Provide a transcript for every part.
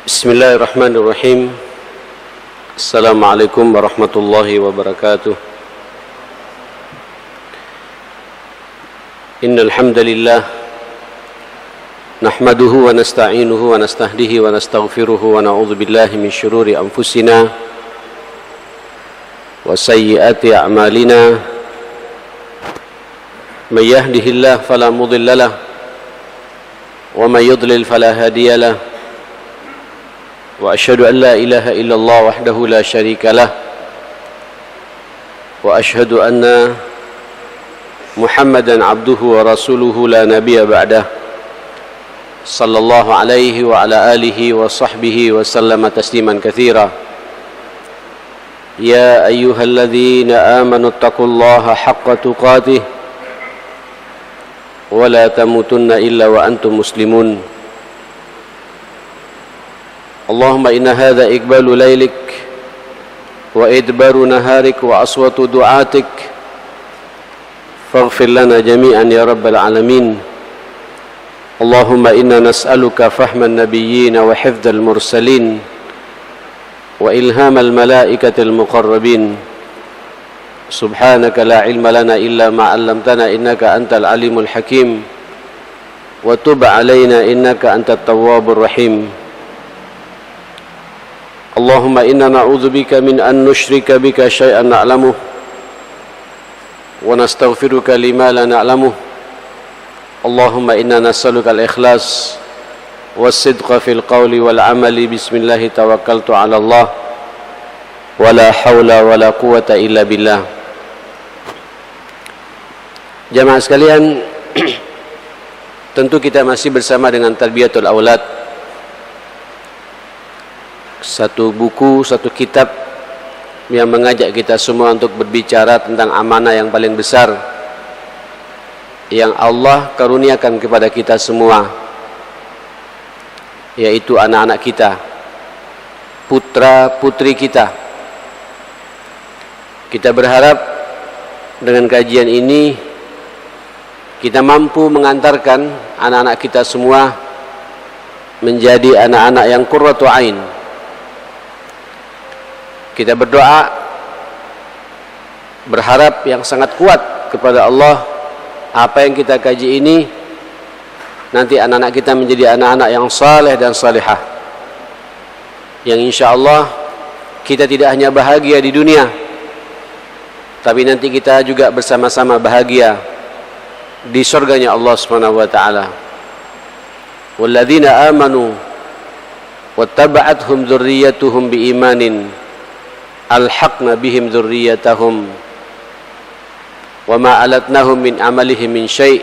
Bismillahirrahmanirrahim. Assalamualaikum warahmatullahi wabarakatuh. Innal hamdalillah nahmaduhu wa nasta'inuhu wa nastahdihi wa nastaghfiruhu wa na'udzu billahi min syururi anfusina wa sayyiati a'malina. May yahdihillahu fala mudilla lahu wa may yudlil fala hadiya lahu. وأشهد أن لا إله إلا الله وحده لا شريك له وأشهد أن محمدا عبده ورسوله لا نبي بعده صلى الله عليه وعلى آله وصحبه وسلم تسليما كثيرا. يا أيها الذين آمنوا اتقوا الله حق تقاته ولا تموتن إلا وأنتم مسلمون. اللهم إن هذا إقبال ليلك وإدبار نهارك وأصوات دعاتك فاغفر لنا جميعا يا رب العالمين. اللهم إنا نسألك فهم النبيين وحفظ المرسلين وإلهام الملائكة المقربين. سبحانك لا علم لنا إلا ما علمتنا إنك أنت العليم الحكيم وتب علينا إنك أنت التواب الرحيم. اللهم إنا نعوذ بك من أن نشرك بك شيئا نعلمه ونستغفرك لما لا نعلمه. اللهم إنا نسألك الإخلاص والصدق في القول والعمل. بسم الله توكلت على الله ولا حول ولا قوة إلا بالله. Jamaah sekalian, tentu kita masih bersama dengan Tarbiyatul Aulad, satu buku, satu kitab yang mengajak kita semua untuk berbicara tentang amanah yang paling besar yang Allah karuniakan kepada kita semua, yaitu anak-anak kita, putra-putri kita. Kita berharap dengan kajian ini kita mampu mengantarkan anak-anak kita semua menjadi anak-anak yang qurratu ain. Kita berdoa, berharap yang sangat kuat kepada Allah, apa yang kita kaji ini nanti anak-anak kita menjadi anak-anak yang saleh dan salihah, yang insya Allah kita tidak hanya bahagia di dunia, tapi nanti kita juga bersama-sama bahagia di surganya Allah Subhanahu wa taala. Walladzina amanu wattaba'athum dzurriyyatuhum biimanin alhaqna bihim dzurriyyatahum wa ma alatnahum min amalihim min syai'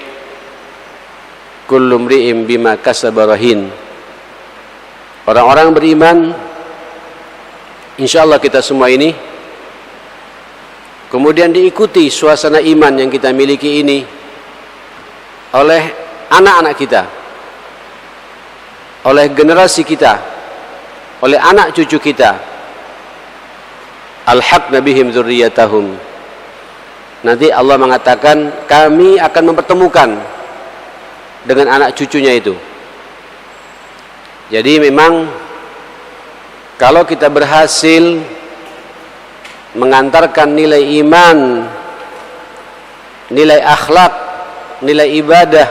kullu mri'in bima kasaba rahin. Orang-orang beriman, insyaallah kita semua ini, kemudian diikuti suasana iman yang kita miliki ini oleh anak-anak kita, oleh generasi kita, oleh anak cucu kita. Alhaqna bihim dzurriyyatahum. Nanti Allah mengatakan kami akan mempertemukan dengan anak cucunya itu. Jadi memang kalau kita berhasil mengantarkan nilai iman, nilai akhlak, nilai ibadah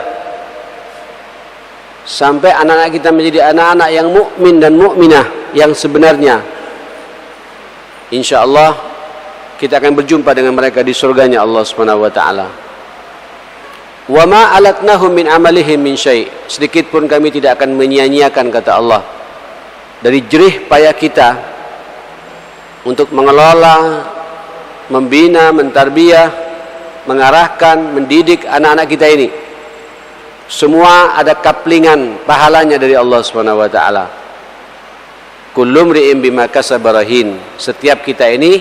sampai anak-anak kita menjadi anak-anak yang mukmin dan mukminah yang sebenarnya, insyaallah kita akan berjumpa dengan mereka di surganya Allah Subhanahu wa taala. Wa ma alatnahum min amalihim min syai'. Sedikit pun kami tidak akan menyia-nyiakan, kata Allah, dari jerih payah kita untuk mengelola, membina, mentarbiyah, mengarahkan, mendidik anak-anak kita ini. Semua ada kaplingan pahalanya dari Allah Subhanahu wa taala. Kullu mri'in bima kasaba rahin. Setiap kita ini,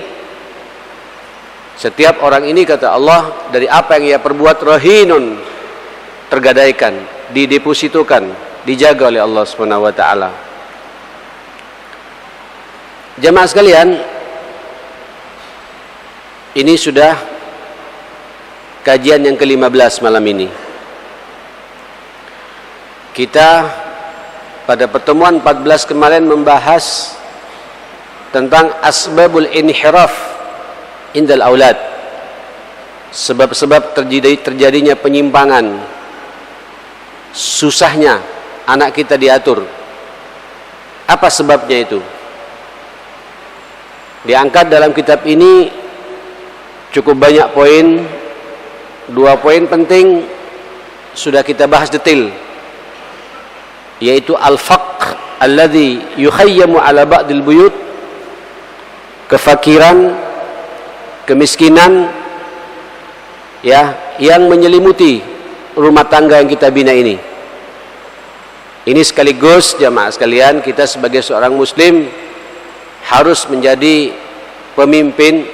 setiap orang ini, kata Allah, dari apa yang ia perbuat rahinun, tergadaikan, didepositokan, dijaga oleh Allah Subhanahu wa taala. Jamaah sekalian, ini sudah kajian yang ke-15 malam ini. Kita pada pertemuan 14 kemarin membahas tentang asbabul inhiraf indal aulad, sebab-sebab terjadinya penyimpangan, susahnya anak kita diatur. Apa sebabnya itu? Diangkat dalam kitab ini cukup banyak poin. 2 poin penting sudah kita bahas detail, yaitu al-faqr alladhi yukhayyamu ala ba'dil buyut, kefakiran, kemiskinan ya, yang menyelimuti rumah tangga yang kita bina ini. Ini sekaligus jamaah sekalian, kita sebagai seorang muslim harus menjadi pemimpin,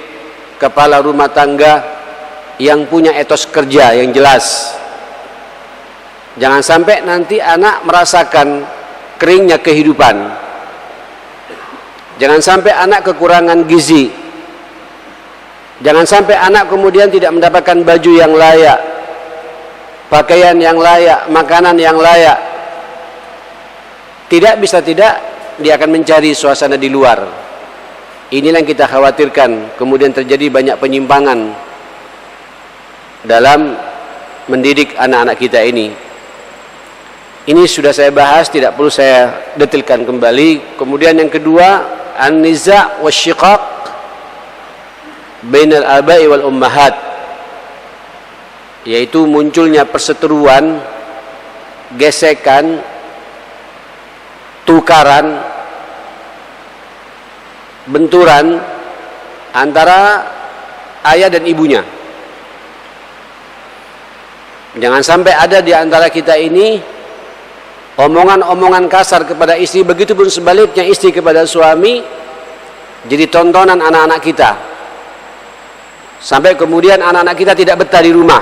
kepala rumah tangga yang punya etos kerja yang jelas. Jangan sampai nanti anak merasakan keringnya kehidupan. Jangan sampai anak kekurangan gizi. Jangan sampai anak kemudian tidak mendapatkan baju yang layak, pakaian yang layak, makanan yang layak. Tidak bisa tidak, dia akan mencari suasana di luar. Inilah yang kita khawatirkan, kemudian terjadi banyak penyimpangan dalam mendidik anak-anak kita ini. Ini sudah saya bahas, tidak perlu saya detailkan kembali. Kemudian yang kedua, an-niza' wasyiqaq bainal aba'i wal ummahat, yaitu munculnya perseteruan, gesekan, tukaran, benturan antara ayah dan ibunya. Jangan sampai ada di antara kita ini omongan-omongan kasar kepada istri, begitu pun sebaliknya istri kepada suami jadi tontonan anak-anak kita, sampai kemudian anak-anak kita tidak betah di rumah,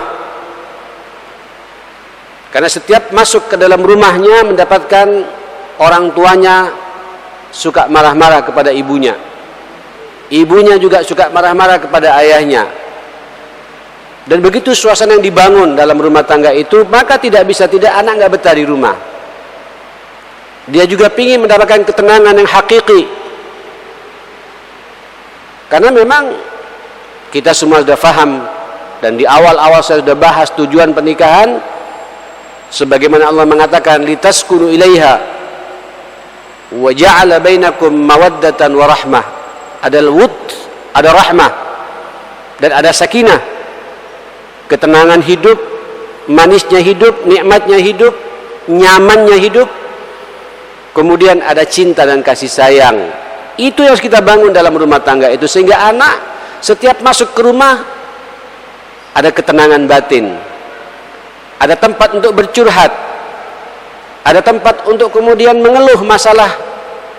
karena setiap masuk ke dalam rumahnya mendapatkan orang tuanya suka marah-marah kepada ibunya, ibunya juga suka marah-marah kepada ayahnya. Dan begitu suasana yang dibangun dalam rumah tangga itu, maka tidak bisa tidak anak nggak betah di rumah. Dia juga ingin mendapatkan ketenangan yang hakiki. Karena memang kita semua sudah faham, dan di awal-awal saya sudah bahas tujuan pernikahan, sebagaimana Allah mengatakan litaskunu ilaiha wa ja'ala bainakum mawaddatan wa rahmah. Ada wud, ada rahmah, dan ada sakinah. Ketenangan hidup, manisnya hidup, nikmatnya hidup, nyamannya hidup. Kemudian ada cinta dan kasih sayang. Itu yang harus kita bangun dalam rumah tangga itu, sehingga anak setiap masuk ke rumah ada ketenangan batin, ada tempat untuk bercurhat, ada tempat untuk kemudian mengeluh masalah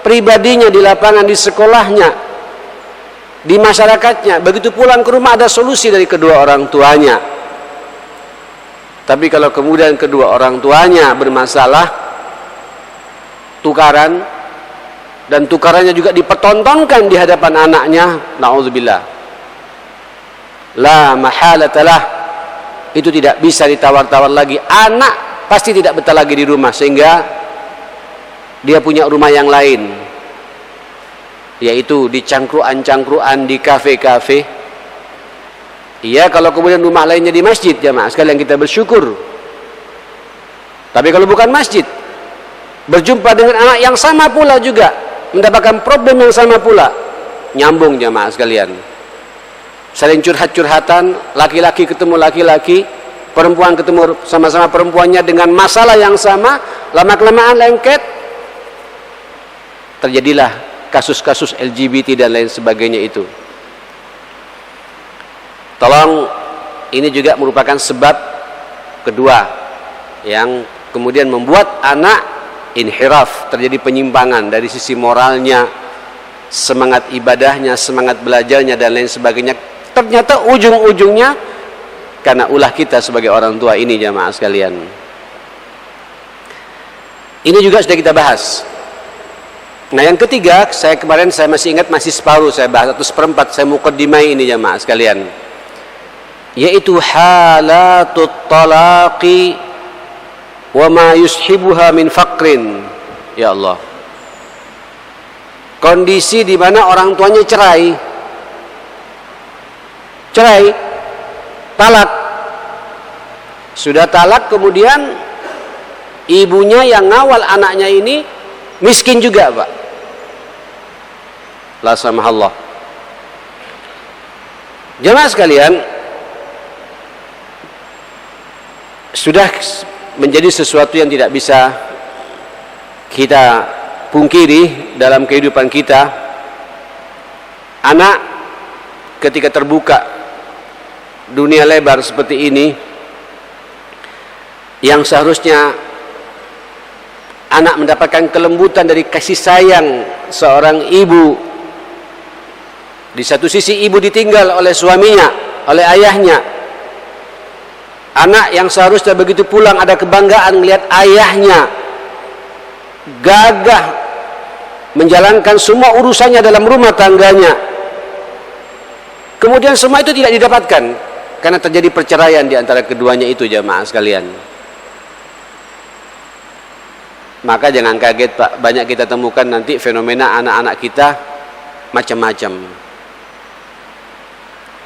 pribadinya di lapangan, di sekolahnya, di masyarakatnya. Begitu pulang ke rumah ada solusi dari kedua orang tuanya. Tapi kalau kemudian kedua orang tuanya bermasalah, tukaran, dan tukarannya juga dipertontonkan di hadapan anaknya, na'udzubillah, la mahalatalah, itu tidak bisa ditawar-tawar lagi. Anak pasti tidak betah lagi di rumah, sehingga dia punya rumah yang lain, yaitu di cangkruan-cangkruan, di kafe-kafe. Iya, kalau kemudian rumah lainnya di masjid, jamaah sekalian kita bersyukur. Tapi kalau bukan masjid, berjumpa dengan anak yang sama pula juga, mendapatkan problem yang sama pula, nyambung jamaah sekalian. Saling curhat-curhatan, laki-laki ketemu laki-laki, perempuan ketemu sama-sama perempuannya dengan masalah yang sama, lama-kelamaan lengket, terjadilah kasus-kasus LGBT dan lain sebagainya itu. Tolong, ini juga merupakan sebab kedua yang kemudian membuat anak inhiraf, terjadi penyimpangan dari sisi moralnya, semangat ibadahnya, semangat belajarnya dan lain sebagainya. Ternyata ujung-ujungnya karena ulah kita sebagai orang tua ini, jamaah sekalian. Ini juga sudah kita bahas. Nah, yang ketiga, kemarin saya masih ingat, masih separuh saya bahas, atau seperempat saya muqaddimai ini jamaah sekalian, yaitu halatut talaqi wa ma yushibuha min faqrin Ya Allah. Kondisi di mana orang tuanya cerai, talak. Sudah talak, kemudian ibunya yang ngawal anaknya ini miskin juga, Pak. La samahallah. Jemaah sekalian, sudah menjadi sesuatu yang tidak bisa kita pungkiri dalam kehidupan kita. Anak ketika terbuka dunia lebar seperti ini, yang seharusnya anak mendapatkan kelembutan dari kasih sayang seorang ibu, di satu sisi ibu ditinggal oleh suaminya, oleh ayahnya. Anak yang seharusnya begitu pulang ada kebanggaan melihat ayahnya gagah menjalankan semua urusannya dalam rumah tangganya, kemudian semua itu tidak didapatkan karena terjadi perceraian di antara keduanya itu, jamaah sekalian. Maka jangan kaget, Pak, banyak kita temukan nanti fenomena anak-anak kita macam-macam,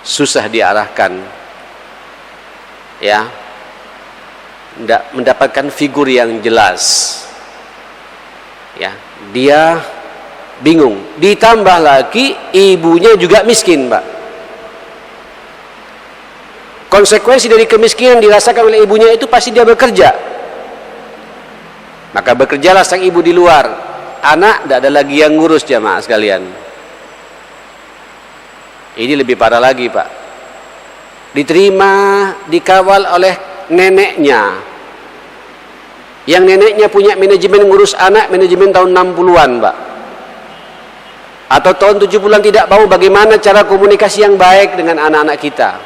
susah diarahkan, ya, tidak mendapatkan figur yang jelas, ya, dia bingung. Ditambah lagi ibunya juga miskin, Pak. Konsekuensi dari kemiskinan dirasakan oleh ibunya itu pasti dia bekerja. Maka bekerjalah sang ibu di luar, anak tidak ada lagi yang ngurus, jamaah sekalian. Ini lebih parah lagi, Pak. Diterima, dikawal oleh neneknya, yang neneknya punya manajemen ngurus anak, manajemen tahun 60-an, Pak, atau tahun 70-an, tidak tahu bagaimana cara komunikasi yang baik dengan anak-anak kita.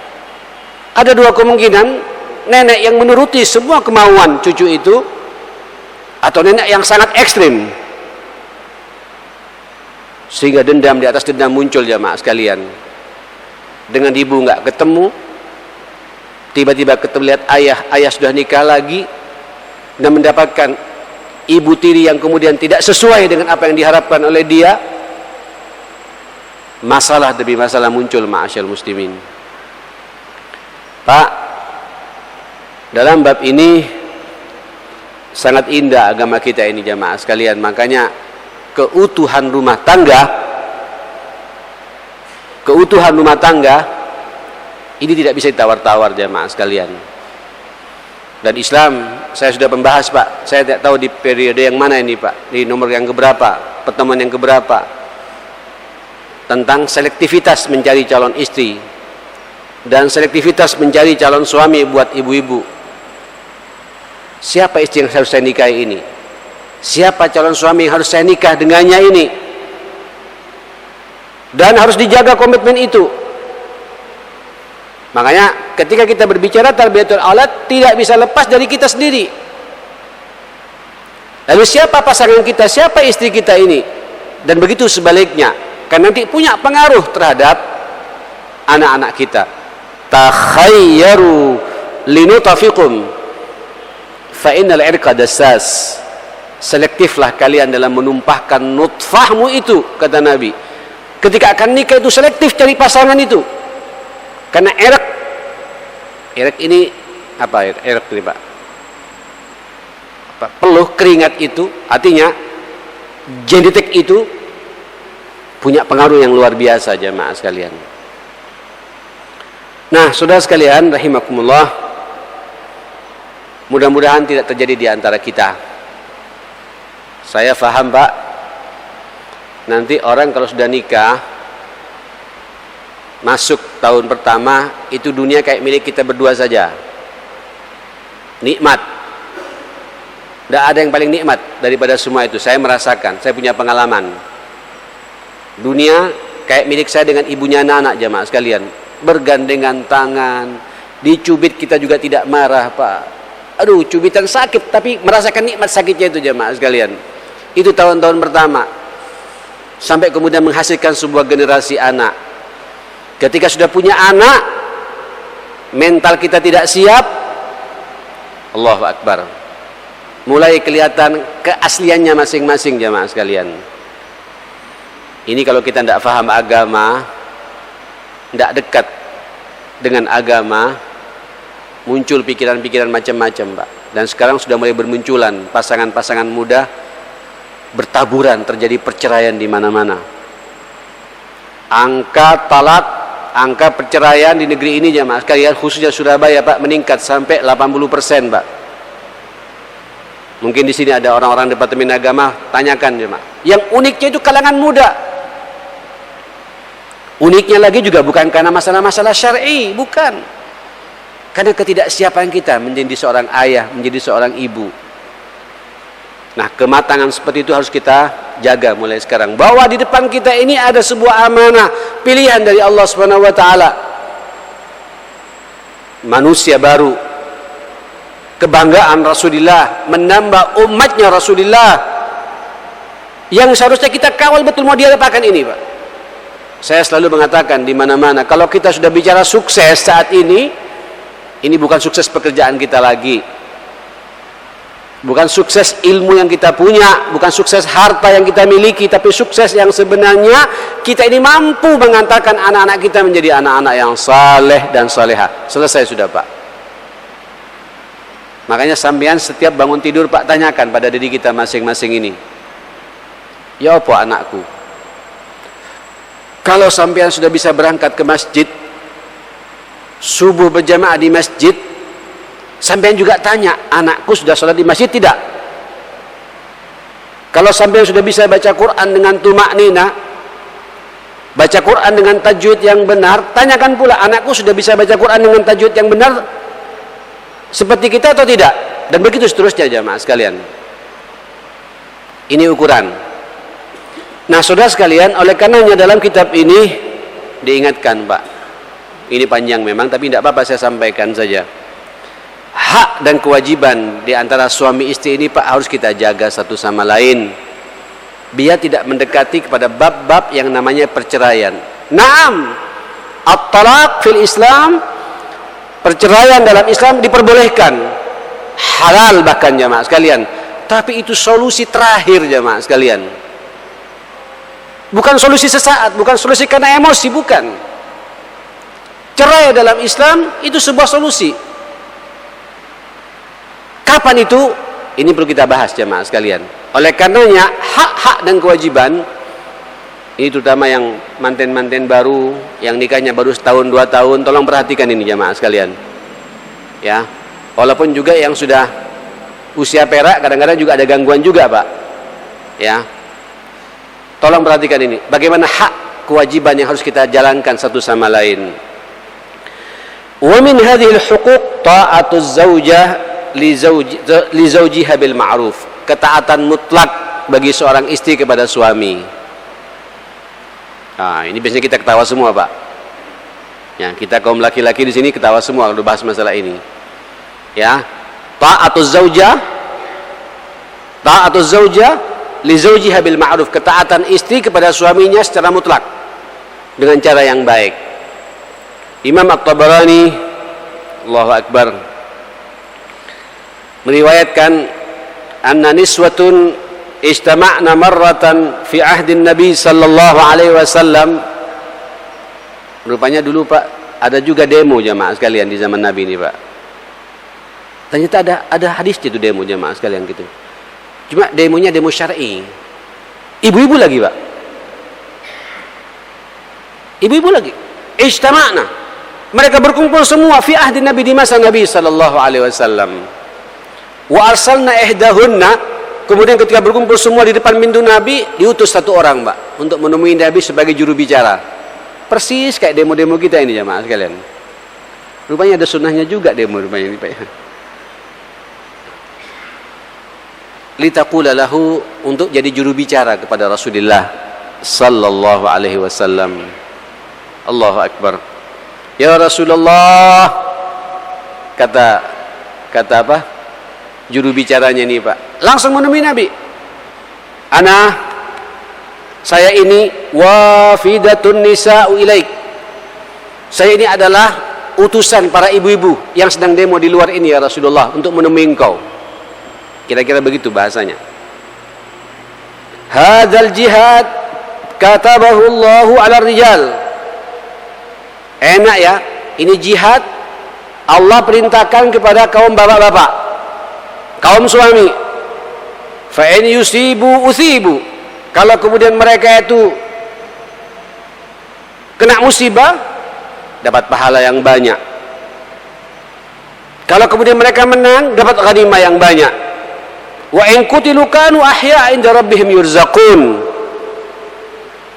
Ada dua kemungkinan, nenek yang menuruti semua kemauan cucu itu, atau nenek yang sangat ekstrim sehingga dendam di atas dendam muncul, jamaah sekalian. Dengan ibu nggak ketemu, tiba-tiba ketemu lihat ayah sudah nikah lagi dan mendapatkan ibu tiri yang kemudian tidak sesuai dengan apa yang diharapkan oleh dia. Masalah demi masalah muncul, ma'asyal muslimin. Pak, dalam bab ini sangat indah agama kita ini, jamaah sekalian. Makanya keutuhan rumah tangga ini tidak bisa ditawar-tawar, jamaah sekalian. Dan Islam, saya sudah membahas, Pak, saya tidak tahu di periode yang mana ini, Pak, di nomor yang keberapa, pertemuan yang keberapa, tentang selektivitas mencari calon istri dan selektivitas mencari calon suami buat ibu-ibu. Siapa istri yang harus saya nikahi ini? Siapa calon suami yang harus saya nikah dengannya ini? Dan harus dijaga komitmen itu. Makanya ketika kita berbicara tarbiyatul aulad, tidak bisa lepas dari kita sendiri. Lalu siapa pasangan kita, siapa istri kita ini? Dan begitu sebaliknya, kan nanti punya pengaruh terhadap anak-anak kita. Takhayyaru linutafikum fa innal irqa dassas. Selektiflah kalian dalam menumpahkan nutfahmu itu, kata Nabi. Ketika akan nikah itu selektif cari pasangan itu. Karena irq ini apa? Irq ini, Pak, apa? Peluh keringat itu, artinya genetik itu punya pengaruh yang luar biasa, jamaah sekalian. Nah, saudara sekalian rahimakumullah, mudah-mudahan tidak terjadi di antara kita. Saya faham, Pak, nanti orang kalau sudah nikah, masuk tahun pertama, itu dunia kayak milik kita berdua saja. Nikmat. Tidak ada yang paling nikmat daripada semua itu. Saya merasakan, saya punya pengalaman. Dunia kayak milik saya dengan ibunya anak-anak, jamaah sekalian. Bergandengan tangan, dicubit kita juga tidak marah, Pak. Aduh, cubitan sakit, tapi merasakan nikmat sakitnya itu, jamaah sekalian. Itu tahun-tahun pertama. Sampai kemudian menghasilkan sebuah generasi anak. Ketika sudah punya anak, mental kita tidak siap, Allahu Akbar. mulai kelihatan keasliannya masing-masing jamaah sekalian. Ini kalau kita tidak faham agama, tidak dekat dengan agama, muncul pikiran-pikiran macam-macam, Pak. Dan sekarang sudah mulai bermunculan pasangan-pasangan muda bertaburan, terjadi perceraian di mana-mana. Angka talak, angka perceraian di negeri ini jamaah sekalian, khususnya Surabaya, Pak, meningkat sampai 80%, Pak. Mungkin di sini ada orang-orang Departemen Agama, tanyakan jemaah. Yang uniknya itu kalangan muda. Uniknya lagi juga bukan karena masalah-masalah syar'i, bukan. Karena ketidaksiapan kita menjadi seorang ayah, menjadi seorang ibu. Nah, kematangan seperti itu harus kita jaga mulai sekarang. Bahwa di depan kita ini ada sebuah amanah, pilihan dari Allah Subhanahu wa taala. Manusia baru, kebanggaan Rasulullah, menambah umatnya Rasulullah, yang seharusnya kita kawal betul mau dia apakan ini, Pak. Saya selalu mengatakan di mana-mana, kalau kita sudah bicara sukses saat ini bukan sukses pekerjaan kita lagi, bukan sukses ilmu yang kita punya, bukan sukses harta yang kita miliki, tapi sukses yang sebenarnya kita ini mampu mengantarkan anak-anak kita menjadi anak-anak yang saleh dan salehah. Selesai sudah, Pak. Makanya sampean setiap bangun tidur, Pak, tanyakan pada diri kita masing-masing ini, ya apa anakku? Kalau sampean sudah bisa berangkat ke masjid, subuh berjamaah di masjid, sampean juga tanya, anakku sudah sholat di masjid tidak? Kalau sampean sudah bisa baca Quran dengan tumaknina, baca Quran dengan tajwid yang benar, tanyakan pula, anakku sudah bisa baca Quran dengan tajwid yang benar seperti kita atau tidak? Dan begitu seterusnya jamaah sekalian. Ini ukuran. Nah, saudara sekalian, oleh karenanya dalam kitab ini diingatkan, Pak. Ini panjang memang, tapi tidak apa-apa, saya sampaikan saja. Hak dan kewajiban di antara suami istri ini, Pak, harus kita jaga satu sama lain, biar tidak mendekati kepada bab-bab yang namanya perceraian. Naam, at-talaq fil Islam, perceraian dalam Islam diperbolehkan, halal bahkan jamaah sekalian. Tapi itu solusi terakhir jamaah sekalian. Bukan solusi sesaat, bukan solusi karena emosi, bukan. Cerai dalam Islam itu sebuah solusi. Kapan itu? Ini perlu kita bahas jamaah sekalian. Oleh karenanya hak-hak dan kewajiban ini, terutama yang manten-manten baru, yang nikahnya baru setahun 2 tahun, tolong perhatikan ini jamaah sekalian. Ya, walaupun juga yang sudah usia perak kadang-kadang juga ada gangguan juga, Pak. Ya, tolong perhatikan ini. Bagaimana hak kewajiban yang harus kita jalankan satu sama lain. Wa min hadhil huquq ta'atuz zaujah li zawjiha bil ma'ruf. Ketaatan mutlak bagi seorang istri kepada suami. Nah, ini biasanya kita ketawa semua, Pak. Ya, kita kaum laki-laki di sini ketawa semua kalau bahas masalah ini. Ya, ta'atuz zaujah li zawjiha bil ma'ruf. Ketaatan istri kepada suaminya secara mutlak dengan cara yang baik. Imam At-Tabarani, Allahu Akbar, meriwayatkan anna niswatun istama'na marratan fi ahdin Nabi sallallahu alaihi wasallam. Rupanya dulu, Pak, ada juga demo jamaah sekalian di zaman Nabi ini, Pak. Ternyata ada hadis itu demo jamaah sekalian gitu. Cuma demonya demo syar'i. Ibu-ibu lagi, Pak. Ibu-ibu lagi. Istama'na. Mereka berkumpul semua fi ahdi Nabi, di masa Nabi sallallahu alaihi wasallam. Wa arsalna ihdahunna. Kemudian ketika berkumpul semua di depan pintu Nabi, diutus satu orang, Pak, untuk menemui Nabi sebagai juru bicara. Persis kayak demo-demo kita ini jamaah sekalian. Rupanya ada sunnahnya juga demo rupanya ini, Pak. Litaqula lahu, untuk jadi juru bicara kepada Rasulullah sallallahu alaihi wasallam. Allahu Akbar. Ya Rasulullah, kata apa? Juru bicaranya ini, Pak, langsung menemui Nabi. Saya ini wafidatun nisa'u ilaik. Saya ini adalah utusan para ibu-ibu yang sedang demo di luar ini ya Rasulullah, untuk menemui engkau. Kira-kira begitu bahasanya. Hadzal jihad katabahu Allahu 'ala rijal. Enak ya, ini jihad Allah perintahkan kepada kaum bapak-bapak, kaum suami. Fa in yusibu usibu. Kalau kemudian mereka itu kena musibah, dapat pahala yang banyak. Kalau kemudian mereka menang, dapat ghanimah yang banyak. Wa in qutilu kanu ahya inda rabbihim yurzaqun.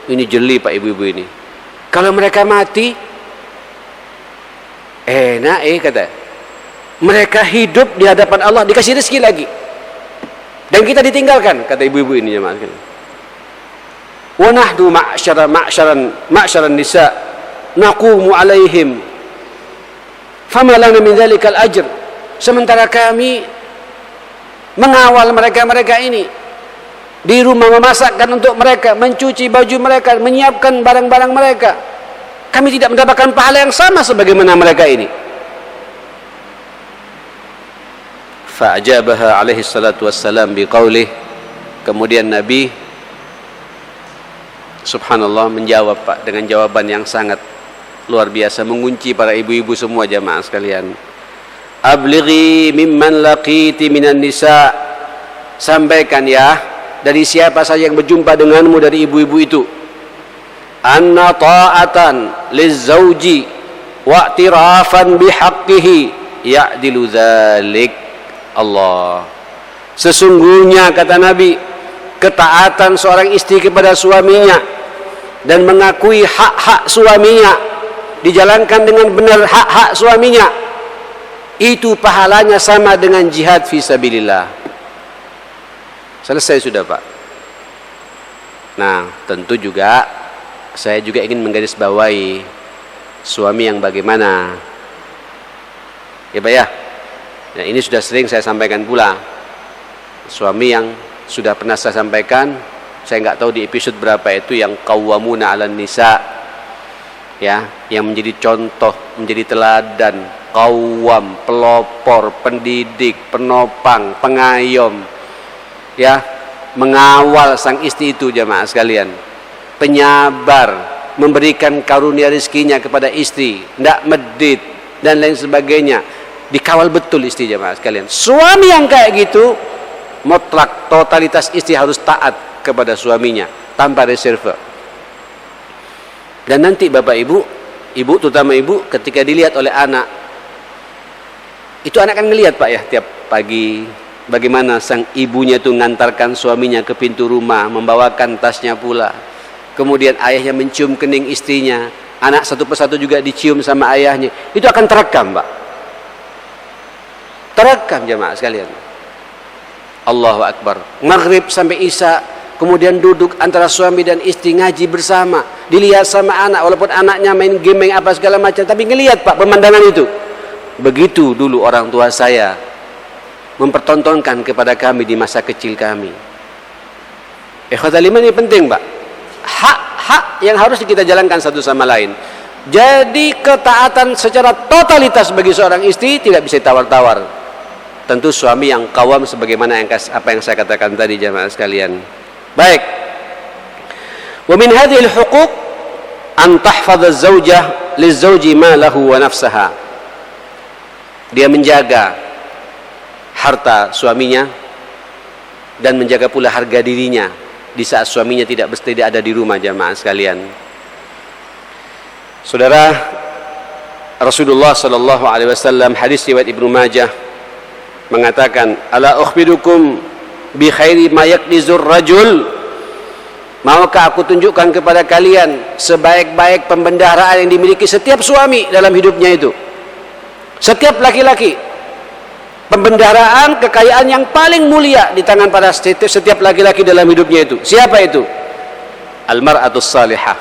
Ini jeli Pak ibu-ibu ini. Kalau mereka mati, enak kata. Mereka hidup di hadapan Allah, dikasih rezeki lagi. Dan kita ditinggalkan, kata ibu-ibu ini jemaah sekalian. Wa nahdu ma'syaran nisa naqumu alaihim fama lana min dzalikal ajr. Sementara kami mengawal mereka ini di rumah, memasakkan untuk mereka, mencuci baju mereka, menyiapkan barang-barang mereka. Kami tidak mendapatkan pahala yang sama sebagaimana mereka ini. Fa'ajabaha alaihi salatu wassalam biqaulih. Kemudian Nabi subhanallah menjawab Pak dengan jawaban yang sangat luar biasa, mengunci para ibu-ibu semua jamaah sekalian. Ablighi mimman laqiti minan nisa. Sampaikan ya dari siapa saja yang berjumpa denganmu dari ibu-ibu itu, anna ta'atan lizauji wa i'tirafan bihaqqihi ya'dilu dzalik. Allah, sesungguhnya kata Nabi, ketaatan seorang istri kepada suaminya dan mengakui hak-hak suaminya, dijalankan dengan benar hak-hak suaminya, itu pahalanya sama dengan jihad fisabilillah. Selesai sudah Pak. Nah, tentu juga saya juga ingin menggarisbawahi suami yang bagaimana ya Pak ya. Nah, ini sudah sering saya sampaikan pula. Suami yang sudah pernah saya sampaikan, saya nggak tahu di episode berapa itu, yang qawwamuna 'alan nisa, ya, yang menjadi contoh, menjadi teladan, qawwam, pelopor, pendidik, penopang, pengayom, ya, mengawal sang istri itu jamaah sekalian, penyabar, memberikan karunia rezekinya kepada istri, tidak medit dan lain sebagainya, dikawal betul istri jamaah sekalian. Suami yang kayak gitu, mutlak totalitas istri harus taat kepada suaminya tanpa reserve. Dan nanti bapak ibu terutama ibu, ketika dilihat oleh anak, itu anak kan ngelihat Pak ya tiap pagi bagaimana sang ibunya itu ngantarkan suaminya ke pintu rumah, membawakan tasnya pula, kemudian ayahnya mencium kening istrinya, anak satu persatu juga dicium sama ayahnya. Itu akan terekam Pak, terekam jamaah sekalian. Allahu Akbar. Maghrib sampai Isya, kemudian duduk antara suami dan istri ngaji bersama, dilihat sama anak, walaupun anaknya main game apa segala macam, tapi ngelihat Pak pemandangan itu. Begitu dulu orang tua saya mempertontonkan kepada kami di masa kecil kami. Ikhwatul iman, ini penting Pak, hak-hak yang harus kita jalankan satu sama lain. Jadi ketaatan secara totalitas bagi seorang istri tidak bisa tawar-tawar. Tentu suami yang qawam sebagaimana apa yang saya katakan tadi jamaah sekalian. Baik. Wa min hadhil huquq an tahfadha az-zawjah liz-zawji ma lahu wa nafsaha. Dia menjaga harta suaminya dan menjaga pula harga dirinya di saat suaminya tidak ada di rumah jamaah sekalian. Saudara, Rasulullah sallallahu alaihi wasallam, hadis riwayat Ibnu Majah, mengatakan, ala ukhbirukum bi khairi ma yaknizur rajul. Maukah aku tunjukkan kepada kalian sebaik-baik pembendaharaan yang dimiliki setiap suami dalam hidupnya itu, setiap laki-laki. Pembendaharaan, kekayaan yang paling mulia di tangan para setiap laki-laki dalam hidupnya itu. Siapa itu? Al-mar'atus salihah.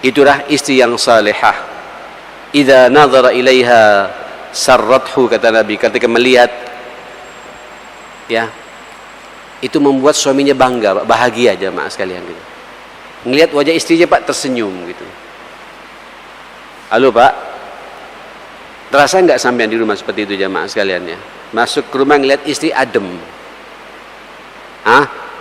Itulah istri yang salihah. Idza nazara ilaiha sarrathu, kata Nabi, ketika melihat, ya, itu membuat suaminya bangga, bahagia jamaah sekalian gitu. Melihat wajah istrinya Pak tersenyum gitu. Halo Pak, terasa nggak sampean di rumah seperti itu jamaah sekalian ya? Masuk ke rumah ngeliat istri adem.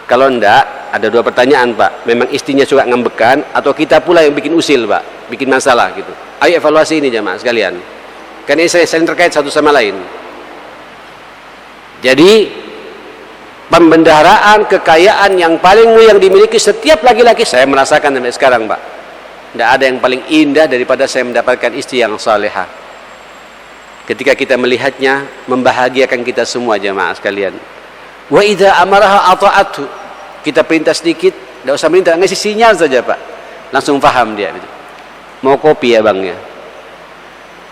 Kalau enggak, ada dua pertanyaan Pak. Memang istrinya suka ngambekan atau kita pula yang bikin usil Pak, bikin masalah gitu. Ayo evaluasi ini jamaah sekalian. Karena ini saling terkait satu sama lain. Jadi pembendaharaan kekayaan yang paling mulia yang dimiliki setiap laki-laki, saya merasakan sampai sekarang Pak. Tidak ada yang paling indah daripada saya mendapatkan istri yang salehah. Ketika kita melihatnya, membahagiakan kita semua jamaah sekalian. Wa idza amaraha ata'atu. Kita perintah sedikit, tidak usah perintah, ngasih sinyal saja Pak. Langsung paham dia. Mau kopi ya Bang ya?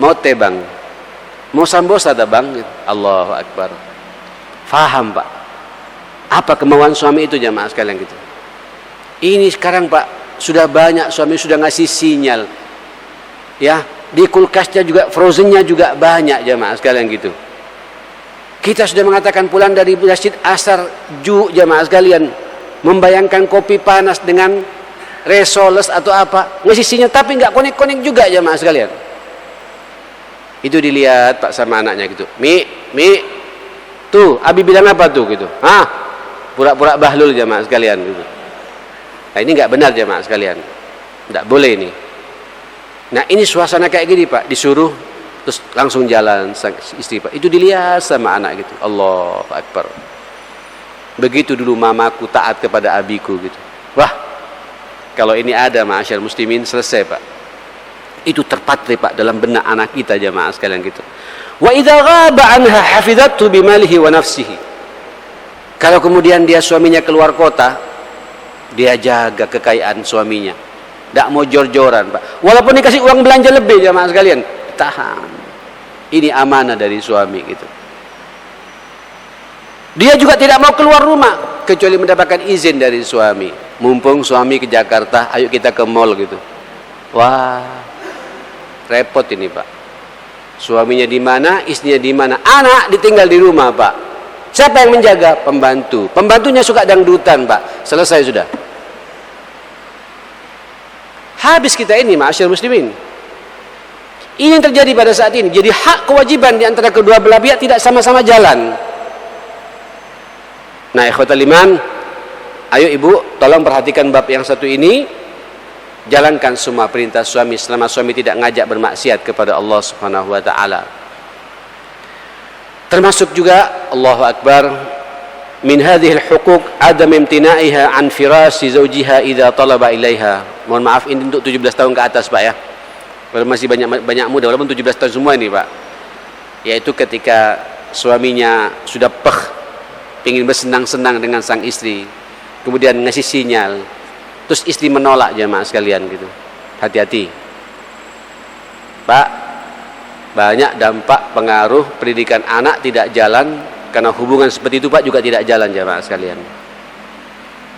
Mau teh Bang? Mau sambosa tak Bang? Allahu Akbar. Faham Pak. Apa kemauan suami itu jamaah sekalian gitu. Ini sekarang Pak, sudah banyak suami sudah ngasih sinyal. Ya, di kulkasnya juga, frozennya juga banyak jamaah sekalian gitu. Kita sudah mengatakan pulang dari masjid asar jamaah sekalian, membayangkan kopi panas dengan resoles atau apa, ngasih sinyal tapi nggak konek-konek juga jamaah sekalian. Itu dilihat Pak sama anaknya gitu. Mi, tuh Abi bilang apa tuh gitu. Pura-pura bahlul jamaah sekalian gitu. Nah ini nggak benar jamaah sekalian, nggak boleh ini. Nah ini suasana kayak gini Pak, disuruh terus langsung jalan sang istri Pak, itu dilihat sama anak gitu. Allahu Akbar. Begitu dulu mamaku taat kepada abiku gitu. Wah, kalau ini ada ma'asyar muslimin, selesai Pak. Itu terpatri Pak dalam benak anak kita jamaah sekalian gitu. Wa idza ghaba anha hafizathu bimalihi wa nafsihi. Kalau kemudian dia suaminya keluar kota, dia jaga kekayaan suaminya. Tidak mau jor-joran Pak. Walaupun dikasih uang belanja lebih jamaah sekalian, tahan. Ini amanah dari suami gitu. Dia juga tidak mau keluar rumah kecuali mendapatkan izin dari suami. Mumpung suami ke Jakarta, ayo kita ke mall gitu. Wah, repot ini Pak. Suaminya di mana, istrinya di mana, anak ditinggal di rumah Pak. Siapa yang menjaga? Pembantu. Pembantunya suka dangdutan Pak. Selesai sudah. Habis kita ini ma'asyar muslimin. Ini yang terjadi pada saat ini. Jadi hak kewajiban di antara kedua belah pihak tidak sama-sama jalan. Nah, ikhwatal iman, ayo ibu tolong perhatikan bab yang satu ini. Jalankan semua perintah suami selama suami tidak ngajak bermaksiat kepada Allah Subhanahu wa taala. Termasuk juga Allahu Akbar, min hadhihi al-huquq adam imtina'iha an firasi zawjiha idza talaba ilaiha. Mohon maaf ini untuk 17 tahun ke atas Pak ya. Kalau masih banyak muda, walaupun 17 tahun semua ini Pak. Yaitu ketika suaminya sudah ingin bersenang-senang dengan sang istri, kemudian ngasih sinyal, terus istri menolak jamaah sekalian gitu. Hati-hati Pak, banyak dampak pengaruh pendidikan anak tidak jalan karena hubungan seperti itu Pak, juga tidak jalan jamaah sekalian.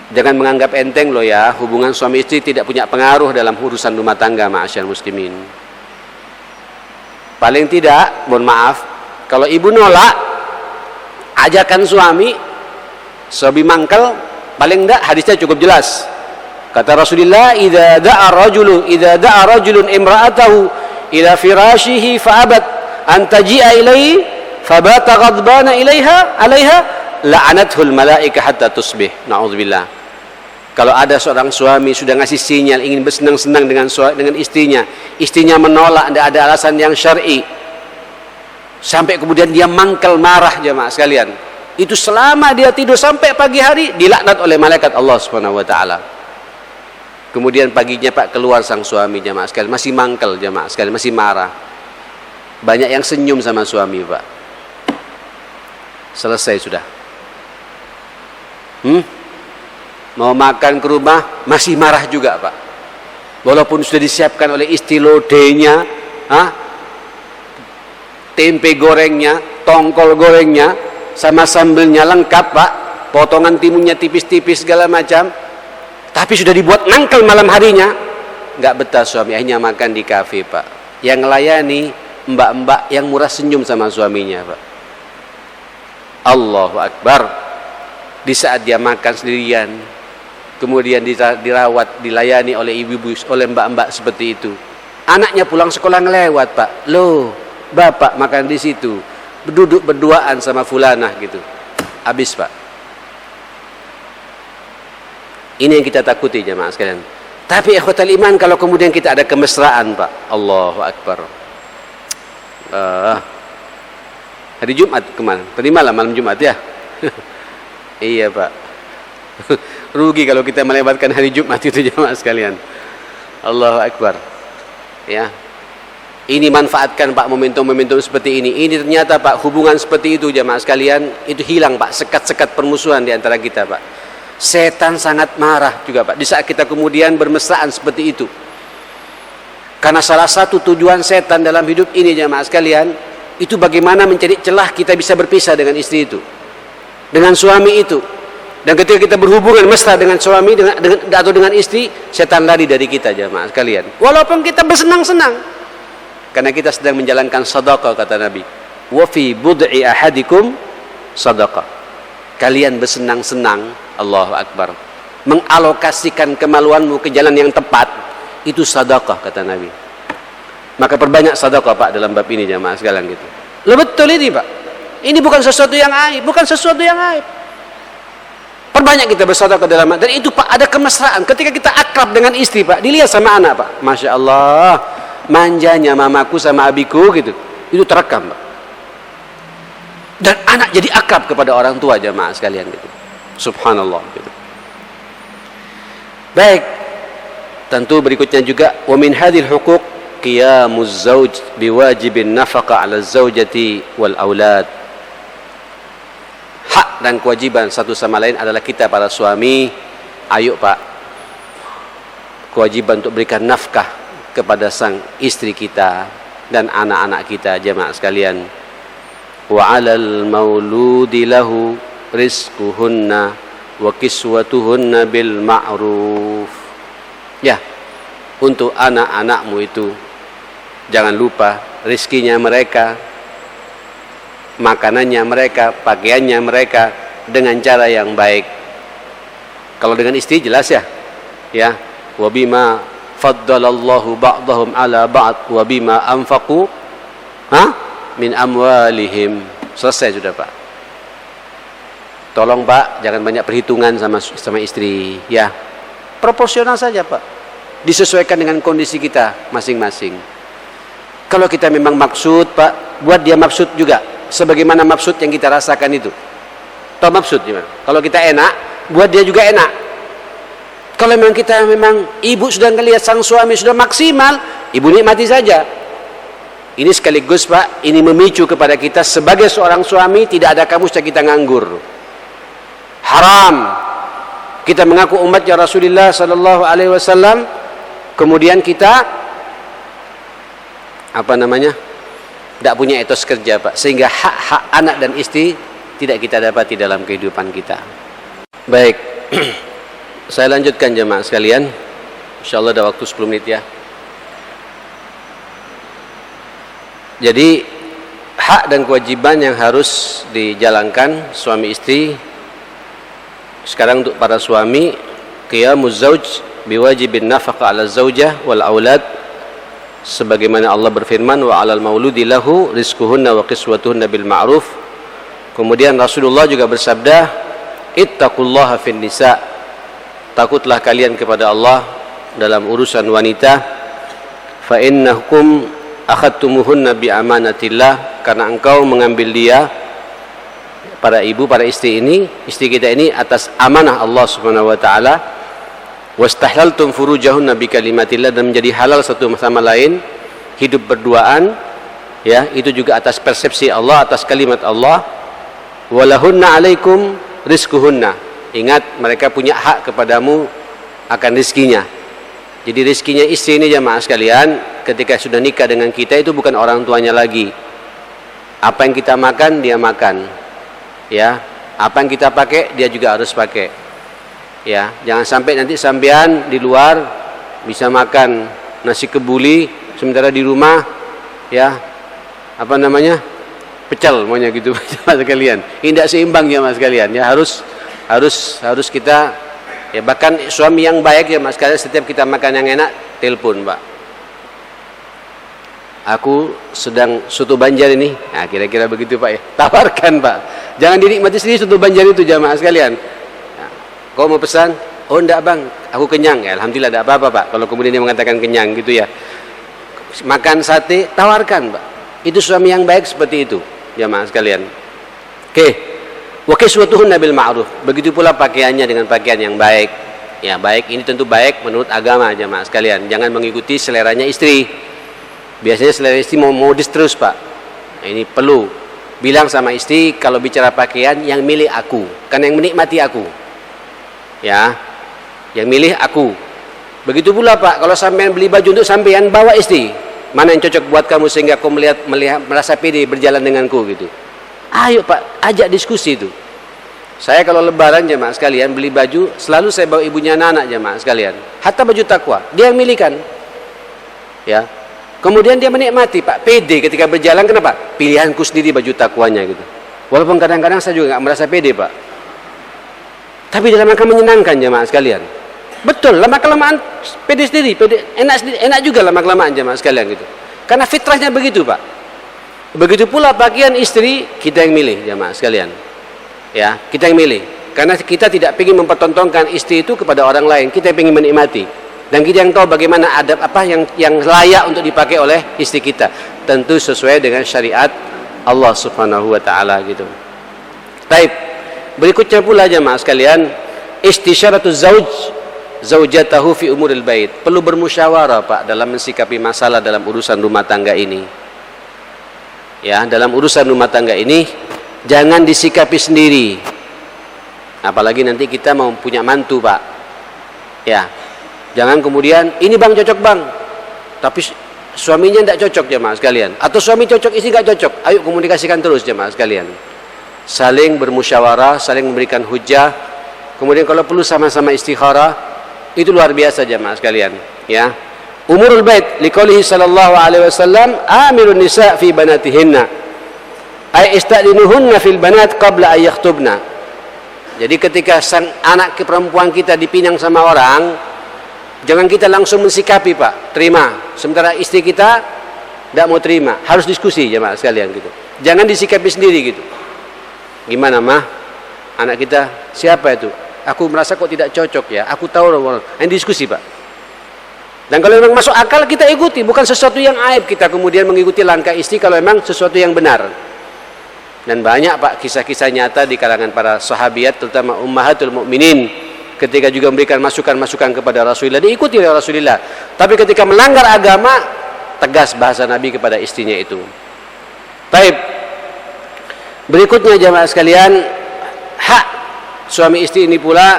Jangan menganggap enteng loh ya, hubungan suami istri tidak punya pengaruh dalam urusan rumah tangga ma'asyar muslimin. Paling tidak, mohon maaf, kalau ibu nolak ajakan suami mangkel, paling tidak hadisnya cukup jelas. Kata Rasulullah, idza da'a rajulun imra'atahu ila firashihi fa'abat an taji'a ilaihi fabata ghadbana 'alaiha la'anathul malaika hatta tusbih. Na'udzubillah. Kalau ada seorang suami sudah ngasih sinyal ingin bersenang-senang dengan istrinya menolak, tidak ada alasan yang syar'i, sampai kemudian dia mangkel marah jemaah sekalian, itu selama dia tidur sampai pagi hari dilaknat oleh malaikat Allah Subhanahu wa taala. Kemudian paginya Pak keluar sang suami jemaah sekalian masih mangkel jemaah sekalian, masih marah. Banyak yang senyum sama suami Pak. Selesai sudah. Mau makan ke rumah masih marah juga Pak. Walaupun sudah disiapkan oleh istri lodenya, tempe gorengnya, tongkol gorengnya, sama sambelnya lengkap Pak, potongan timunnya tipis-tipis segala macam, tapi sudah dibuat nangkel malam harinya, nggak betah suami, akhirnya makan di kafe Pak. Yang melayani mbak-mbak yang murah senyum sama suaminya Pak. Allahu Akbar. Di saat dia makan sendirian, kemudian dirawat, dilayani oleh ibu-ibu, oleh mbak-mbak seperti itu. Anaknya pulang sekolah ngelewat Pak. Loh, bapak makan di situ. duduk berduaan sama fulanah gitu. Habis, Pak. Ini yang kita takuti jemaah sekalian. Tapi ikhwatal iman, kalau kemudian kita ada kemesraan, Pak. Allahu Akbar. Hari Jumat kemarin. Tadi malam Jumat ya. Iya, Pak. Rugi kalau kita melewatkan hari Jumat itu jemaah sekalian. Allahu Akbar. Ya. Ini manfaatkan, Pak, momentum-momentum seperti ini. Ini ternyata, Pak, hubungan seperti itu jemaah sekalian, itu hilang, Pak, sekat-sekat permusuhan di antara kita, Pak. Setan sangat marah juga, Pak, di saat kita kemudian bermesraan seperti itu. Karena salah satu tujuan setan dalam hidup ini jemaah sekalian, itu bagaimana mencari celah kita bisa berpisah dengan istri itu, dengan suami itu. Dan ketika kita berhubungan mesra dengan suami atau dengan istri, setan lari dari kita jemaah sekalian. Walaupun kita bersenang-senang, karena kita sedang menjalankan sedekah, kata Nabi. Wa fi bud'i ahadikum sedekah. Kalian bersenang-senang, Allahu Akbar, mengalokasikan kemaluanmu ke jalan yang tepat, itu sedekah, kata Nabi. Maka perbanyak sedekah, Pak, dalam bab ini jemaah sekalian gitu. Betul ini, Pak. Ini bukan sesuatu yang aib, bukan sesuatu yang aib. Perbanyak kita bersedekah dalam, dan itu, Pak, ada kemesraan. Ketika kita akrab dengan istri, Pak, dilihat sama anak, Pak, Masya Allah, manjanya mamaku sama abiku gitu, itu terekam, Pak. Dan anak jadi akrab kepada orang tua jemaah sekalian gitu. Subhanallah gitu. Baik. Tentu berikutnya juga wa min hadhil huquq qiyamuz zauj biwajibin nafaqah 'ala zaujati wal aulad. Hak dan kewajiban satu sama lain adalah kita para suami, ayo, Pak, kewajiban untuk berikan nafkah kepada sang istri kita dan anak-anak kita jemaah sekalian. Wa 'alal mauludi lahu rizquhunna wa kiswatuhunna bil ma'ruf. Ya, untuk anak-anakmu itu jangan lupa rizkinya mereka, makanannya mereka, pakaiannya mereka dengan cara yang baik. Kalau dengan istri jelas ya. Ya, wa bima faddalallahu ba'dahum 'ala ba'd wa bima anfaqu min amwalihim. Selesai sudah, Pak. Tolong, Pak, jangan banyak perhitungan sama istri, ya. Proporsional saja, Pak. Disesuaikan dengan kondisi kita masing-masing. Kalau kita memang maksud, Pak, buat dia maksud juga sebagaimana maksud yang kita rasakan itu. Tahu maksud gimana? Kalau kita enak, buat dia juga enak. Kalau memang kita ibu sudah melihat sang suami sudah maksimal, ibu nikmati saja. Ini sekaligus, Pak, ini memicu kepada kita sebagai seorang suami, tidak ada kamu sejak kita nganggur. Haram kita mengaku umatnya Rasulullah sallallahu alaihi wasallam, kemudian kita tidak punya etos kerja, Pak, sehingga hak-hak anak dan istri tidak kita dapati dalam kehidupan kita. Baik. Saya lanjutkan jemaah sekalian. Insyaallah ada waktu 10 menit ya. Jadi hak dan kewajiban yang harus dijalankan suami istri. Sekarang untuk para suami, qiyamuz zauj biwajibin nafaqah 'ala zaujah wal aulad, sebagaimana Allah berfirman wa 'alal mauludi lahu rizquhunna wa kiswatuhunna bil ma'ruf. Kemudian Rasulullah juga bersabda, ittaqullaha fin nisa, takutlah kalian kepada Allah dalam urusan wanita, fa innakum akhadtumuhunna bi amanatillah, karena engkau mengambil dia, para ibu, para istri ini, istri kita ini atas amanah Allah Subhanahu wa taala. Wastahlaltum furujahunna bi kalimatillah, dan menjadi halal satu sama lain hidup berduaan, ya, itu juga atas persepsi Allah, atas kalimat Allah. Walahunna alaikum rizquhunna, ingat mereka punya hak kepadamu akan rizkinya. Jadi rizkinya istri ini jamaah sekalian, ketika sudah nikah dengan kita itu bukan orang tuanya lagi. Apa yang kita makan dia makan, ya. Apa yang kita pakai dia juga harus pakai, ya. Jangan sampai nanti sampean di luar bisa makan nasi kebuli, sementara di rumah, ya, pecel maunya gitu sekalian. Ini tidak seimbang ya mas sekalian, ya. Harus kita, ya, bahkan suami yang baik ya mas sekalian, setiap kita makan yang enak telepon, Pak, aku sedang soto Banjar ini. Nah, kira-kira begitu Pak ya. Tawarkan Pak. Jangan dinikmati sendiri soto Banjar itu jamaah sekalian. Nah, kau mau pesan? Oh enggak bang, aku kenyang. Ya, alhamdulillah enggak apa-apa Pak. Kalau kemudian dia mengatakan kenyang gitu ya. Makan sate, tawarkan Pak. Itu suami yang baik seperti itu jamaah sekalian. Oke. Wa kiswatuhunna bil ma'ruf. Begitu pula pakaiannya dengan pakaian yang baik. Ya, baik ini tentu baik menurut agama jamaah sekalian. Jangan mengikuti seleranya istri. Biasanya selera istri mau modis terus Pak. Nah, ini perlu bilang sama istri kalau bicara pakaian yang milih aku, kan yang menikmati aku. Ya. Yang milih aku. Begitu pula Pak, kalau sampean beli baju untuk sampean, bawa istri. Mana yang cocok buat kamu sehingga kau melihat merasa pede berjalan denganku gitu. Ayo Pak, ajak diskusi itu. Saya kalau lebaran jemaah sekalian beli baju, selalu saya bawa ibunya anak-anak jemaah sekalian. Hatta baju takwa, dia yang milihkan. Ya. Kemudian dia menikmati Pak, pede ketika berjalan. Kenapa? Pilihanku sendiri baju takwanya gitu. Walaupun kadang-kadang saya juga nggak merasa pede Pak. Tapi dalam rangka menyenangkan jemaah sekalian. Betul, lama-kelamaan pede sendiri, enak juga lama-kelamaan jemaah sekalian gitu. Karena fitrahnya begitu Pak. Begitu pula pakaian istri, kita yang milih jemaah sekalian. Ya, kita yang milih. Karena kita tidak ingin mempertontonkan istri itu kepada orang lain. Kita ingin menikmati. Dan kita yang tahu bagaimana adab apa yang layak untuk dipakai oleh istri kita. Tentu sesuai dengan syariat Allah Subhanahu wa taala gitu. Baik. Berikutnya pula jemaah sekalian, istisyaratu zaujatahu fi umuril bait. Perlu bermusyawarah Pak dalam mensikapi masalah dalam urusan rumah tangga ini. Ya, dalam urusan rumah tangga ini jangan disikapi sendiri. Apalagi nanti kita mau punya mantu Pak. Ya. Jangan kemudian ini bang cocok bang, tapi suaminya tidak cocok jemaah sekalian. Atau suami cocok, istri tidak cocok. Ayo komunikasikan terus jemaah sekalian. Saling bermusyawarah, saling memberikan hujah. Kemudian kalau perlu sama-sama istikharah. Itu luar biasa jemaah sekalian. Ya. Umurul bait liqaulihi sallallahu alaihi wasallam amirun nisa fi banatihinna. Ay istadinuhunna fil banat qabla ay yakhtubna. Jadi ketika sang anak perempuan kita dipinang sama orang, jangan kita langsung mensikapi Pak, terima. Sementara istri kita tidak mau terima, harus diskusi jemaah sekalian gitu. Jangan disikapi sendiri gitu. Gimana mah, anak kita siapa itu? Aku merasa kok tidak cocok ya. Aku tahu orang. Ini diskusi Pak. Dan kalau memang masuk akal kita ikuti, bukan sesuatu yang aib kita kemudian mengikuti langkah istri kalau memang sesuatu yang benar. Dan banyak Pak kisah-kisah nyata di kalangan para sahabiat, terutama ummahatul mukminin, ketika juga memberikan masukan-masukan kepada Rasulullah, diikuti oleh Rasulullah. Tapi ketika melanggar agama, tegas bahasa Nabi kepada istrinya itu. Baik. Berikutnya jamaah sekalian, hak suami istri ini pula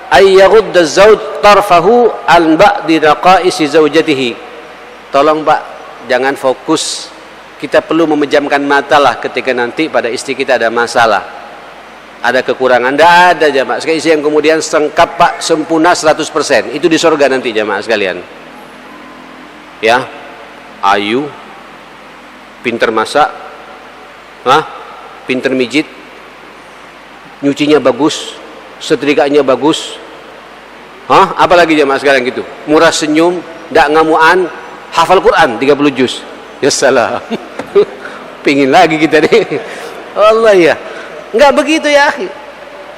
ayyaghudda az-zawj tarfahu an ba'di raqa'isi zawjatihi. Tolong Pak, jangan fokus. Kita perlu memejamkan mata lah ketika nanti pada istri kita ada masalah, ada kekurangan. Tidak ada jamaah sekalian istri yang kemudian sengkap Pak, sempurna 100%. Itu di surga nanti jamaah sekalian. Ya, ayu, pinter masak, pinter mijit, nyucinya bagus, setrikanya bagus. Apalagi jamaah sekalian gitu. Murah senyum, tidak ngamuan, hafal Quran 30 juz. Ya salam. Pingin lagi kita nih. Allah ya. Enggak begitu ya, akhi.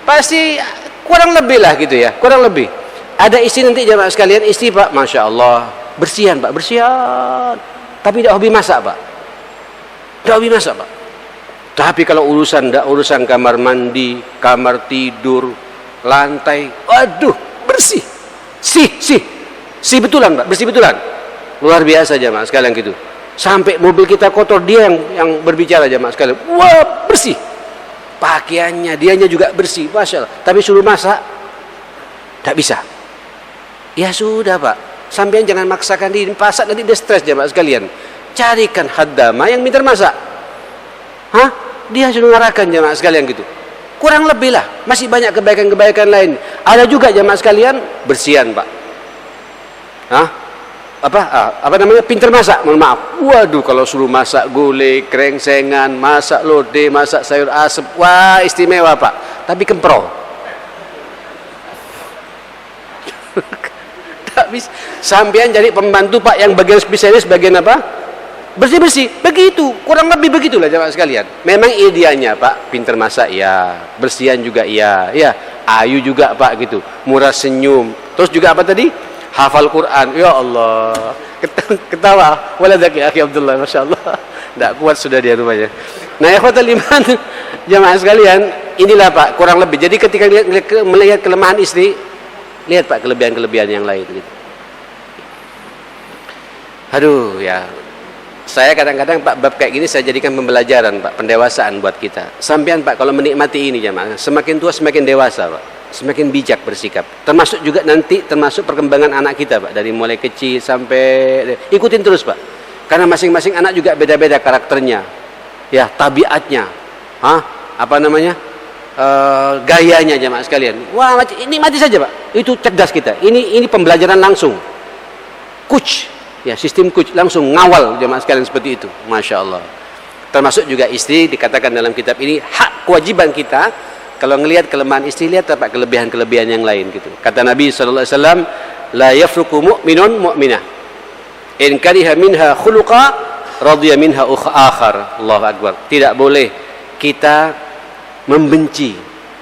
Pasti kurang lebih lah gitu ya. Kurang lebih. Ada istri nanti jamaah sekalian, istri Pak, Masya Allah, bersihan Pak, bersihan. Tapi tidak hobi masak Pak. Tidak hobi masak Pak. Tapi kalau urusan kamar mandi, kamar tidur, lantai, waduh, bersih. Sih betulan Pak, bersih betulan. Luar biasa jamaah sekalian gitu. Sampai mobil kita kotor, dia yang berbicara jamaah sekalian. Wah, bersih. Pakaiannya, dianya juga bersih, Masya Allah. Tapi suruh masak, tak bisa. Ya sudah Pak, sampean jangan maksakan diri, masak nanti dia stres jamaah sekalian. Carikan haddama yang pintar masak. Dia suruh ngarahkan jamaah sekalian gitu. Kurang lebih lah, masih banyak kebaikan-kebaikan lain. Ada juga jamaah sekalian, bersihan Pak. Pintar masak, mohon maaf. Waduh, kalau suruh masak gulai, krengsengan, masak lodeh, masak sayur asem, wah istimewa Pak. Tapi kempro. Tak bisa. Sampean jadi pembantu Pak yang bagian spesialis bagian apa? bersih-bersih. Begitu, kurang lebih begitulah jemaah sekalian. Memang idealnya Pak, pintar masak ya, bersihan juga iya, ya, ayu juga Pak gitu, murah senyum. Terus juga apa tadi? Hafal Quran. Ya Allah, ketawa. Waladaki akhi Abdullah, Masya Allah. Tidak kuat sudah dia rumahnya. Nah, ikhwatal iman, jemaah sekalian, inilah Pak, kurang lebih. Jadi ketika melihat kelemahan istri, lihat Pak kelebihan-kelebihan yang lain gitu. Aduh ya, saya kadang-kadang Pak bab kayak gini saya jadikan pembelajaran Pak, pendewasaan buat kita. Sampean Pak kalau menikmati ini jemaah, semakin tua semakin dewasa Pak, semakin bijak bersikap. Termasuk juga nanti termasuk perkembangan anak kita Pak, dari mulai kecil sampai ikutin terus Pak. Karena masing-masing anak juga beda-beda karakternya, ya tabiatnya, gayanya jemaah sekalian. Wah ini mati saja Pak, itu cerdas kita. Ini pembelajaran langsung, coach. Ya, sistem coach langsung ngawal jemaah sekalian seperti itu. Masya Allah. Termasuk juga istri, dikatakan dalam kitab ini hak kewajiban kita. Kalau ngelihat kelemahan istri, lihat apa kelebihan-kelebihan yang lain gitu. Kata Nabi SAW, la yafruku mu'minun mu'minah in kariha minha khuluqa radhiya minha akhar. Allahu Akbar. Tidak boleh kita membenci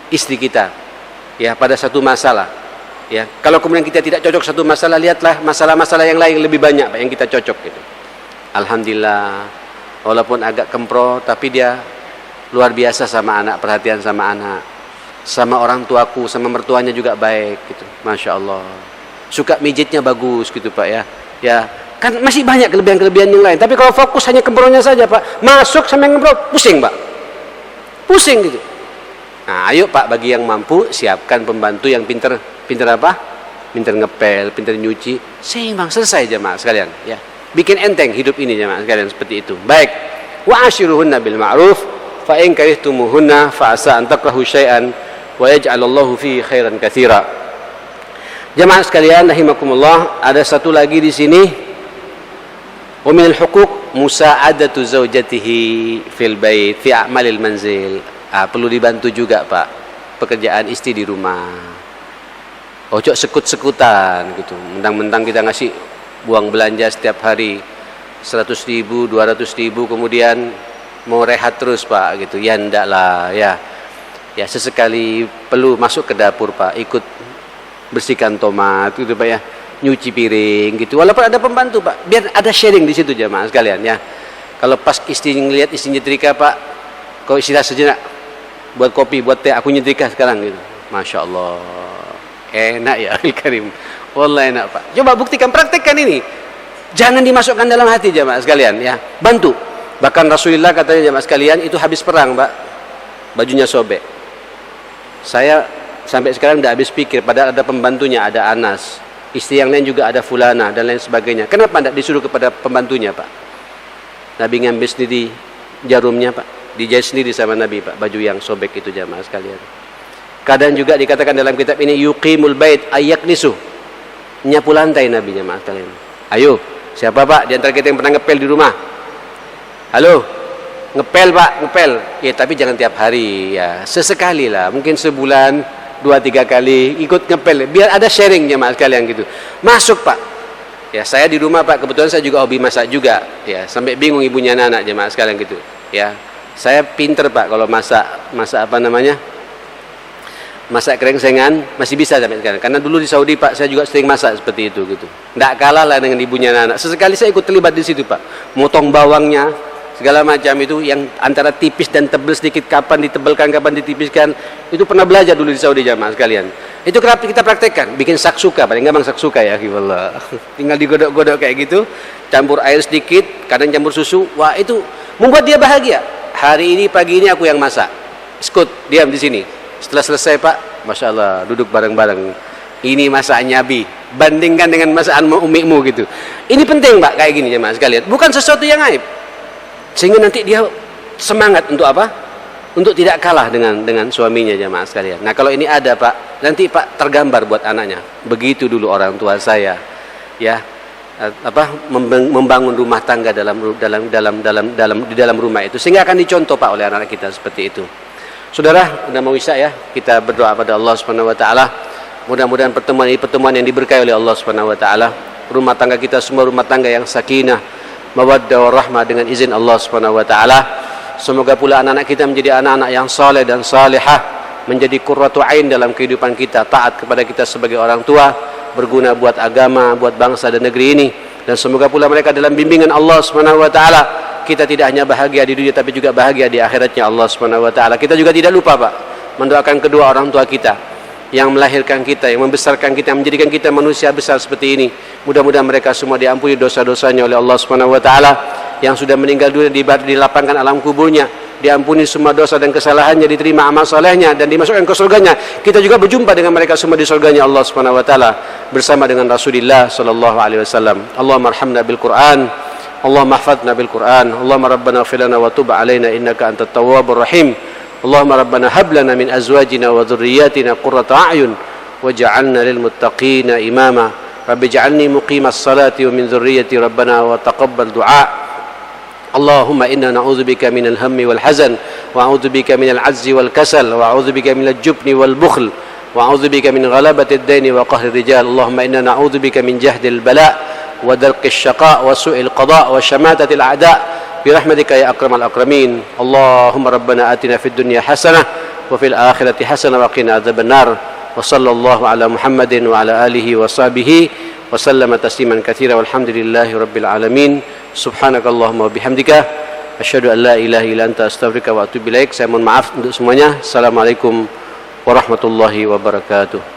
istri kita ya pada satu masalah. Ya, kalau kemudian kita tidak cocok satu masalah, lihatlah masalah-masalah yang lain lebih banyak Pak, yang kita cocok gitu. Alhamdulillah, walaupun agak kempro, tapi dia luar biasa sama anak, perhatian sama anak, sama orang tuaku, sama mertuanya juga baik gitu. Masya Allah. Suka mijitnya bagus gitu Pak ya. Ya, kan masih banyak kelebihan-kelebihan yang lain. Tapi kalau fokus hanya kempronya saja Pak, masuk sama yang kempro, pusing Pak, pusing gitu. Nah, ayo Pak, bagi yang mampu siapkan pembantu yang pinter apa? Pinter ngepel, pinter nyuci, seimbang, selesai jemaah sekalian ya. Bikin enteng hidup ini jemaah sekalian seperti itu. Baik. Wa ashiruhunna bil ma'ruf fa in karihtumuhunna fa asa an takrahu syai'an wa yaj'alallahu fihi khairan katsira. Jemaah sekalian rahimakumullah, ada satu lagi di sini. Wa minal huquq musa'adatu zaujatihi fil bait fi a'malil manzil. Perlu dibantu juga Pak pekerjaan istri di rumah. Ojo sekut-sekutan gitu. Mentang-mentang kita ngasih uang belanja setiap hari 100.000, 200.000, kemudian mau rehat terus Pak gitu. Ya ndak lah ya. Ya sesekali perlu masuk ke dapur Pak, ikut bersihkan tomat gitu Pak ya, nyuci piring gitu. Walaupun ada pembantu Pak, biar ada sharing di situ jemaah sekalian ya. Kalau pas istri ngelihat istri nyetrika Pak, kau istirahat sejenak, buat kopi, buat teh, aku nyetrika sekarang gitu. Masya Allah, enak ya Al-Karim. Wallah enak Pak. Coba buktikan, praktekkan ini. Jangan dimasukkan dalam hati jemaah sekalian ya. Bantu. Bahkan Rasulullah katanya jemaah sekalian itu habis perang Pak, bajunya sobek. Saya sampai sekarang tidak habis pikir, padahal ada pembantunya, ada Anas, istri yang lain juga ada Fulana dan lain sebagainya. Kenapa tidak disuruh kepada pembantunya Pak? Nabi ngambil sendiri jarumnya Pak, dijahit sendiri sama Nabi Pak, baju yang sobek itu jemaah sekalian. Kadang juga dikatakan dalam kitab ini yuqimul bait ayyaknisu, nyapu lantai Nabi jemaah sekalian. Ayo, siapa Pak di antara kita yang pernah ngepel di rumah? Halo, ngepel Pak, ngepel. Ya tapi jangan tiap hari ya, sesekali lah, mungkin sebulan 2-3 kali ikut ngepel, biar ada sharing jemaah sekalian gitu. Masuk Pak. Ya saya di rumah Pak, kebetulan saya juga hobi masak juga. Ya sampai bingung ibunya anak jemaah sekalian gitu. Ya saya pinter Pak kalau masak apa namanya? Masak krengsengan masih bisa sampai sekarang. Karena dulu di Saudi Pak, saya juga sering masak seperti itu gitu. Nggak kalah lah dengan ibunya anak. Sesekali saya ikut terlibat di situ Pak. Motong bawangnya, segala macam itu yang antara tipis dan tebal sedikit, kapan ditebalkan, kapan ditipiskan. Itu pernah belajar dulu di Saudi jamaah sekalian. Itu kerap kita praktekkan, bikin saksuka, paling gampang saksuka ya, wallah. Tinggal digodok-godok kayak gitu, campur air sedikit, kadang campur susu. Wah, itu membuat dia bahagia. Hari ini pagi ini aku yang masak. Skut, diam di sini. Setelah selesai Pak, Masya Allah, duduk bareng-bareng. Ini masakan Nabi, bandingkan dengan masakan umikmu gitu. Ini penting Pak, kayak gini jemaah sekalian. Bukan sesuatu yang aib, sehingga nanti dia semangat untuk apa? Untuk tidak kalah dengan suaminya jemaah sekalian. Nah kalau ini ada Pak, nanti Pak tergambar buat anaknya. Begitu dulu orang tua saya, ya membangun rumah tangga di dalam rumah itu, sehingga akan dicontoh Pak oleh anak-anak kita seperti itu. Saudara, udah mau isya ya, kita berdoa pada Allah Subhanahu wa taala. Mudah-mudahan pertemuan ini pertemuan yang diberkahi oleh Allah Subhanahu wa taala. Rumah tangga kita semua rumah tangga yang sakinah, mawaddah warahmah dengan izin Allah Subhanahu wa taala. Semoga pula anak-anak kita menjadi anak-anak yang saleh dan salihah, menjadi qurratu ain dalam kehidupan kita, taat kepada kita sebagai orang tua, berguna buat agama, buat bangsa dan negeri ini. Dan semoga pula mereka dalam bimbingan Allah Subhanahu wa taala. Kita tidak hanya bahagia di dunia tapi juga bahagia di akhiratnya Allah Subhanahu wa taala. Kita juga tidak lupa, Pak, mendoakan kedua orang tua kita yang melahirkan kita, yang membesarkan kita, yang menjadikan kita manusia besar seperti ini. Mudah-mudahan mereka semua diampuni dosa-dosanya oleh Allah Subhanahu wa taala. Yang sudah meninggal dunia dilapangkan alam kuburnya, diampuni semua dosa dan kesalahannya, diterima amal salehnya dan dimasukkan ke surganya. Kita juga berjumpa dengan mereka semua di surganya Allah Subhanahu wa taala bersama dengan Rasulullah sallallahu alaihi wasallam. Allahumma arhamna bil Qur'an, Allahumma ihfadna bil Qur'an, Allahumma rabbana ighfir lana wa tub alaina innaka antat tawwabur rahim. Allahumma rabbana hab lana min azwajina wa dhurriyyatina qurrata a'yun waj'alna lil muttaqina imama. Rabbi ij'alni muqimas salati wa min dhurriyyati rabbana wa taqabbal du'a. اللهم إنا نعوذ بك من الهم والحزن وأعوذ بك من العجز والكسل وأعوذ بك من الجبن والبخل وأعوذ بك من غلبة الدين وقهر الرجال. اللهم إنا نعوذ بك من جهد البلاء ودرك الشقاء وسوء القضاء وشماتة الأعداء برحمتك يا أكرم الأكرمين. اللهم ربنا آتنا في الدنيا حسنة وفي الآخرة حسنة وقنا عذاب النار. وصلى الله على محمد وعلى آله وصحبه وسلم تسليما كثيرا والحمد لله رب العالمين. Subhanakallahumma wabihamdika asyhadu an la ilaha illa anta astaghfiruka wa atubu ilaik. Saya mohon maaf untuk semuanya. Assalamualaikum warahmatullahi wabarakatuh.